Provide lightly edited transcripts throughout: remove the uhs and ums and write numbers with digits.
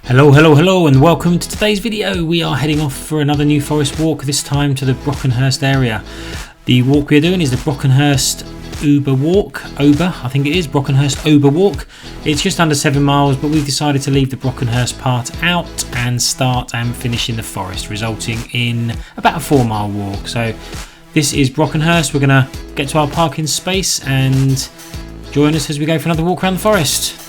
Hello and welcome to today's video. We are heading off for another New Forest walk, this time to the Brockenhurst area. The walk we're doing is the Brockenhurst Brockenhurst Walk. It's just under 7 miles, but we've decided to leave the Brockenhurst part out and start and finish in the forest, resulting in about a 4-mile walk. So this is Brockenhurst. We're going to get to our parking space and join us as we go for another walk around the forest.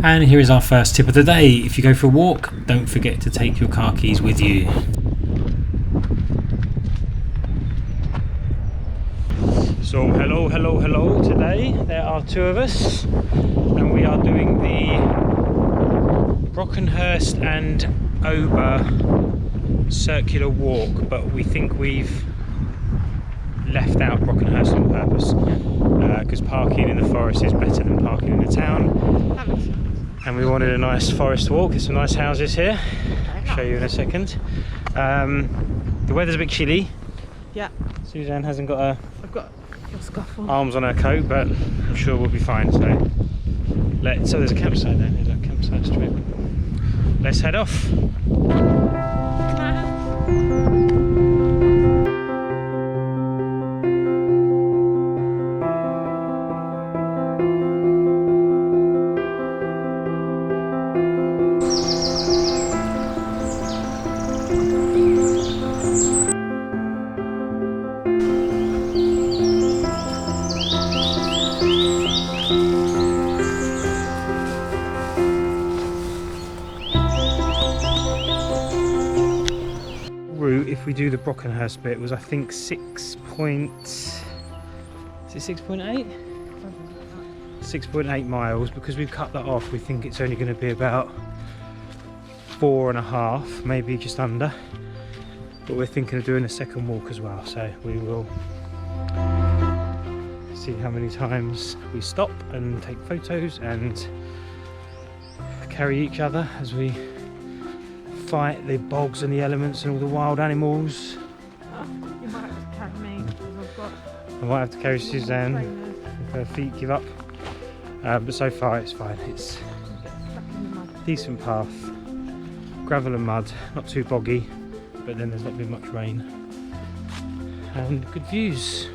And here is our first tip of the day. If you go for a walk, don't forget to take your car keys with you. So hello. Today there are 2 of us and we are doing the Brockenhurst and Ober circular walk, but we think we've left out Brockenhurst on purpose because parking in the forest is better than parking in the town. And we wanted a nice forest walk. There's some nice houses here. I'll show you in a second. The weather's a bit chilly. Yeah. Suzanne hasn't got I've got a scarf on. arms on her coat, but I'm sure we'll be fine. So there's a campsite there. There's a campsite strip. Let's head off. If we do the Brockenhurst bit, was I think 6.8 miles. Because we've cut that off, we think it's only going to be about 4.5, maybe just under, but we're thinking of doing a second walk as well, so we will see how many times we stop and take photos and carry each other as we fight the bogs and the elements and all the wild animals. You might have to carry me because I might have to carry Suzanne if her feet give up, but so far it's fine. It's a decent path, gravel and mud, not too boggy, but then there's not been much rain and good views.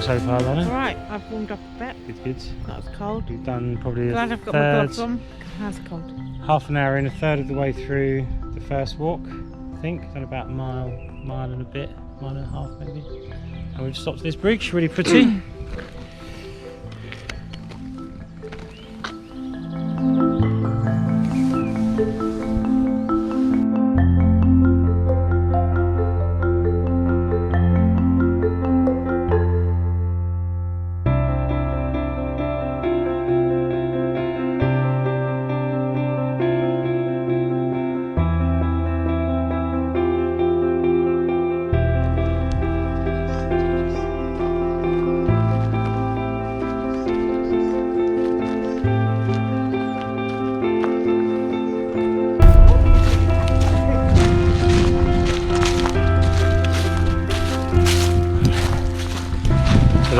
So far, Lana? Alright, I've warmed up a bit. Good. That was cold. We've done probably Glad I've got my gloves on. How's it cold? Half an hour in, a third of the way through the first walk, I think. Done about a mile and a bit, mile and a half maybe. And we've stopped at this bridge, really pretty.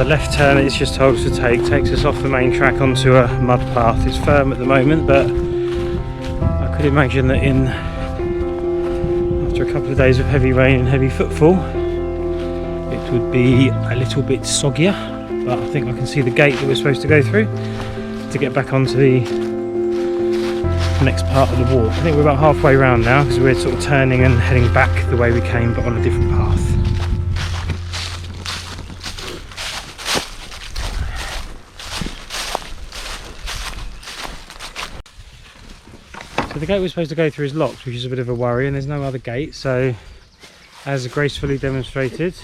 the left turn it's just told us to take takes us off the main track onto a mud path. It's firm at the moment, but I could imagine that after a couple of days of heavy rain and heavy footfall it would be a little bit soggier, but I think I can see the gate that we're supposed to go through to get back onto the next part of the walk. I think we're about halfway around now because we're sort of turning and heading back the way we came, but on a different path. So the gate we're supposed to go through is locked, which is a bit of a worry, and there's no other gate, so as gracefully demonstrated,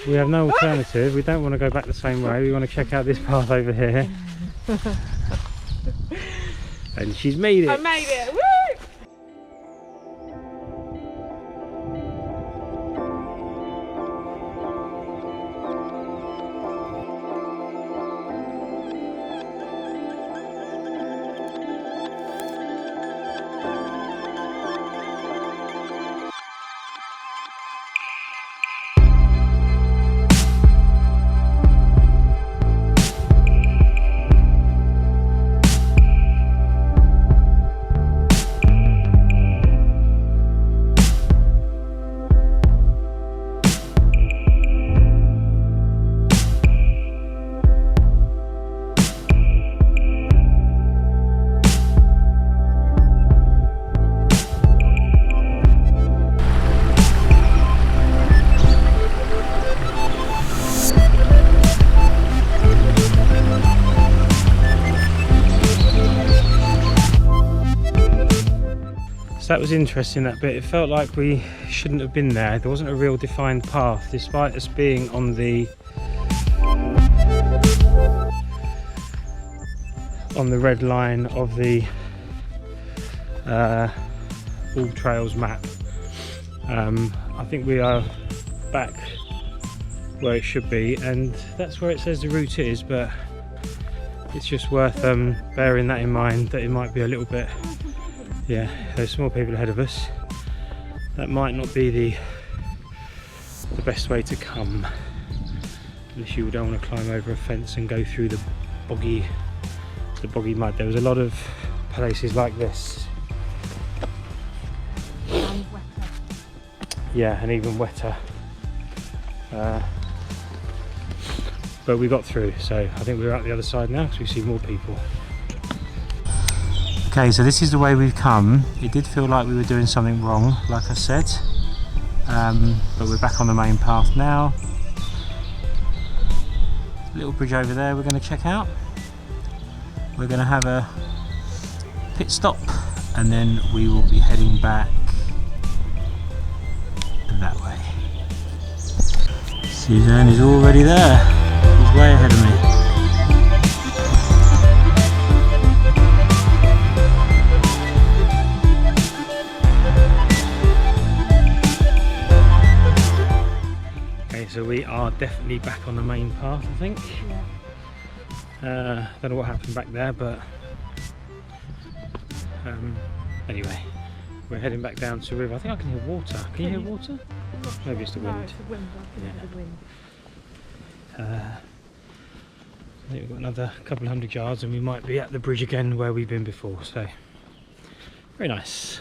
we have no alternative. We don't want to go back the same way, we want to check out this path over here. And she's made it! I made it! Woo! That was interesting, that bit. It felt like we shouldn't have been there. There wasn't a real defined path, despite us being on the red line of the All Trails map. I think we are back where it should be, and that's where it says the route is, but it's just worth bearing that in mind, that it might be a little bit, yeah, there's small people ahead of us. That might not be the best way to come, unless you don't want to climb over a fence and go through the boggy mud. There was a lot of places like this. And wetter. Yeah, and even wetter. But we got through, so I think we're out the other side now because we see more people. Okay, so this is the way we've come. It did feel like we were doing something wrong, like I said, but we're back on the main path now. Little bridge over there we're going to check out. We're going to have a pit stop and then we will be heading back that way. Suzanne is already there. She's way ahead of me. So we are definitely back on the main path, I think. Yeah. Don't know what happened back there, but anyway, we're heading back down to the river. I think I can hear water. Can you hear water? Maybe it's the wind. No, it's the wind. I can hear the wind. I think we've got another couple of 100 yards and we might be at the bridge again where we've been before, so very nice.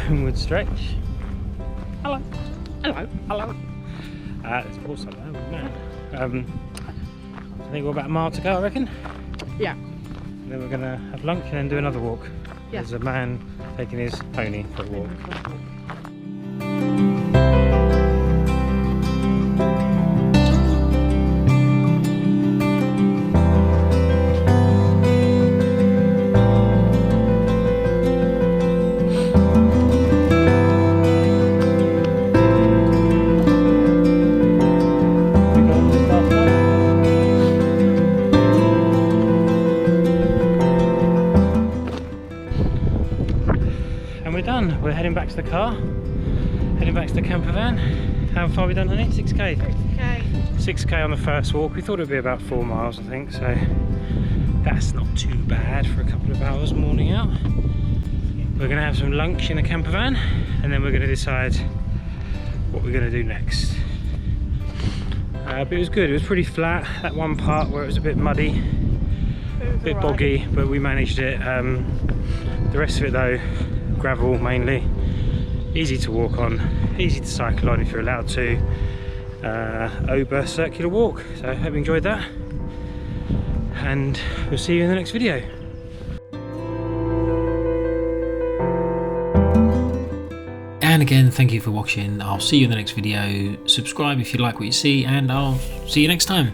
Homeward stretch. Hello. Hello. Hello. There's a horse up there, man. I think we're about a mile to go, I reckon. Yeah. And then we're going to have lunch and then do another walk. Yeah. There's a man taking his pony for a walk. We're done. We're heading back to the car, heading back to the camper van. How far have we done, honey? 6k? Okay. 6k on the first walk. We thought it would be about 4 miles, I think, so that's not too bad for a couple of hours morning out. We're going to have some lunch in a camper van, and then we're going to decide what we're going to do next. But it was good. It was pretty flat. That one part where it was a bit muddy, a bit boggy, but we managed it. The rest of it though, gravel mainly. Easy to walk on, easy to cycle on if you're allowed to. Ober circular walk. So I hope you enjoyed that, and we'll see you in the next video. And again, thank you for watching. I'll see you in the next video. Subscribe if you like what you see, and I'll see you next time.